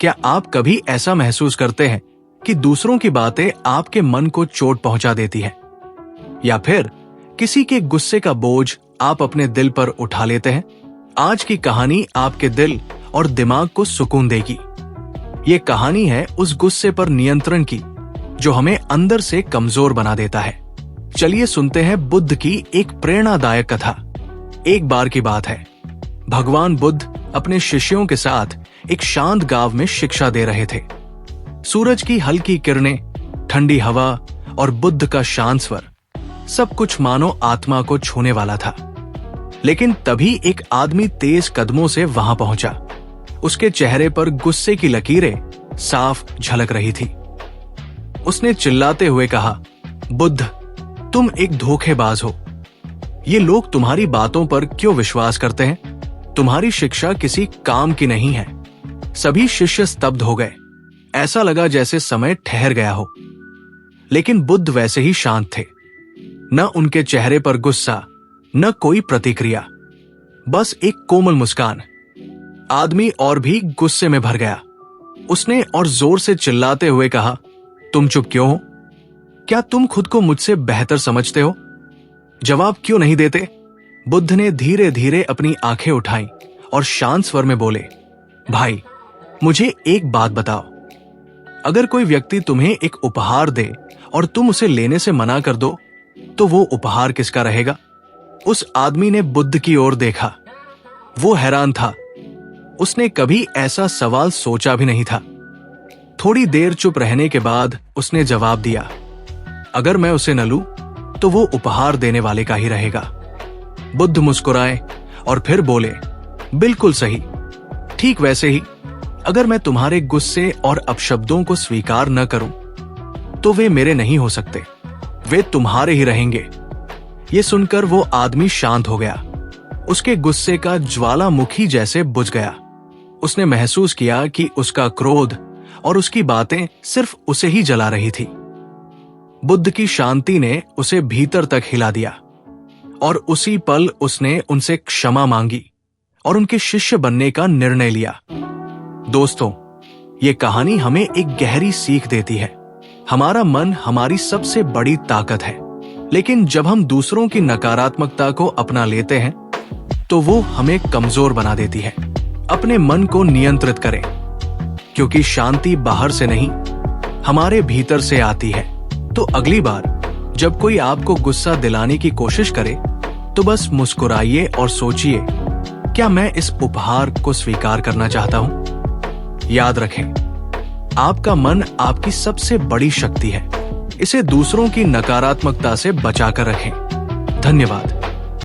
क्या आप कभी ऐसा महसूस करते हैं कि दूसरों की बातें आपके मन को चोट पहुंचा देती हैं? या फिर किसी के गुस्से का बोझ आप अपने दिल पर उठा लेते हैं? आज की कहानी आपके दिल और दिमाग को सुकून देगी। ये कहानी है उस गुस्से पर नियंत्रण की जो हमें अंदर से कमजोर बना देता है। चलिए सुनते हैं बुद्ध की एक प्रेरणादायक कथा। एक बार की बात है, भगवान बुद्ध अपने शिष्यों के साथ एक शांत गांव में शिक्षा दे रहे थे। सूरज की हल्की किरणें, ठंडी हवा और बुद्ध का शांत स्वर, सब कुछ मानो आत्मा को छूने वाला था। लेकिन तभी एक आदमी तेज कदमों से वहां पहुंचा। उसके चेहरे पर गुस्से की लकीरें साफ झलक रही थी। उसने चिल्लाते हुए कहा, बुद्ध, तुम एक धोखेबाज हो। ये लोग तुम्हारी बातों पर क्यों विश्वास करते हैं? तुम्हारी शिक्षा किसी काम की नहीं है। सभी शिष्य स्तब्ध हो गए। ऐसा लगा जैसे समय ठहर गया हो। लेकिन बुद्ध वैसे ही शांत थे। न उनके चेहरे पर गुस्सा, न कोई प्रतिक्रिया, बस एक कोमल मुस्कान। आदमी और भी गुस्से में भर गया। उसने और जोर से चिल्लाते हुए कहा, तुम चुप क्यों हो? क्या तुम खुद को मुझसे बेहतर समझते हो? जवाब क्यों नहीं देते? बुद्ध ने धीरे धीरे अपनी आंखें उठाई और शांत स्वर में बोले, भाई, मुझे एक बात बताओ। अगर कोई व्यक्ति तुम्हें एक उपहार दे और तुम उसे लेने से मना कर दो, तो वो उपहार किसका रहेगा? उस आदमी ने बुद्ध की ओर देखा। वो हैरान था। उसने कभी ऐसा सवाल सोचा भी नहीं था। थोड़ी देर चुप रहने के बाद उसने जवाब दिया, अगर मैं उसे न लूं, तो वो उपहार देने वाले का ही रहेगा। बुद्ध मुस्कुराए और फिर बोले, बिल्कुल सही। ठीक वैसे ही, अगर मैं तुम्हारे गुस्से और अपशब्दों को स्वीकार न करूं, तो वे मेरे नहीं हो सकते। वे तुम्हारे ही रहेंगे। ये सुनकर वो आदमी शांत हो गया। उसके गुस्से का ज्वालामुखी जैसे बुझ गया। उसने महसूस किया कि उसका क्रोध और उसकी बातें सिर्फ उसे ही जला रही थी। बुद्ध की शांति ने उसे भीतर तक हिला दिया और उसी पल उसने उनसे क्षमा मांगी और उनके शिष्य बनने का निर्णय लिया। दोस्तों, ये कहानी हमें एक गहरी सीख देती है। हमारा मन हमारी सबसे बड़ी ताकत है, लेकिन जब हम दूसरों की नकारात्मकता को अपना लेते हैं, तो वो हमें कमजोर बना देती है। अपने मन को नियंत्रित करें, क्योंकि शांति बाहर से नहीं, हमारे भीतर से आती है। तो अगली बार जब कोई आपको गुस्सा दिलाने की कोशिश करे, तो बस मुस्कुराइए और सोचिए, क्या मैं इस उपहार को स्वीकार करना चाहता हूं? याद रखें, आपका मन आपकी सबसे बड़ी शक्ति है। इसे दूसरों की नकारात्मकता से बचाकर रखें। धन्यवाद।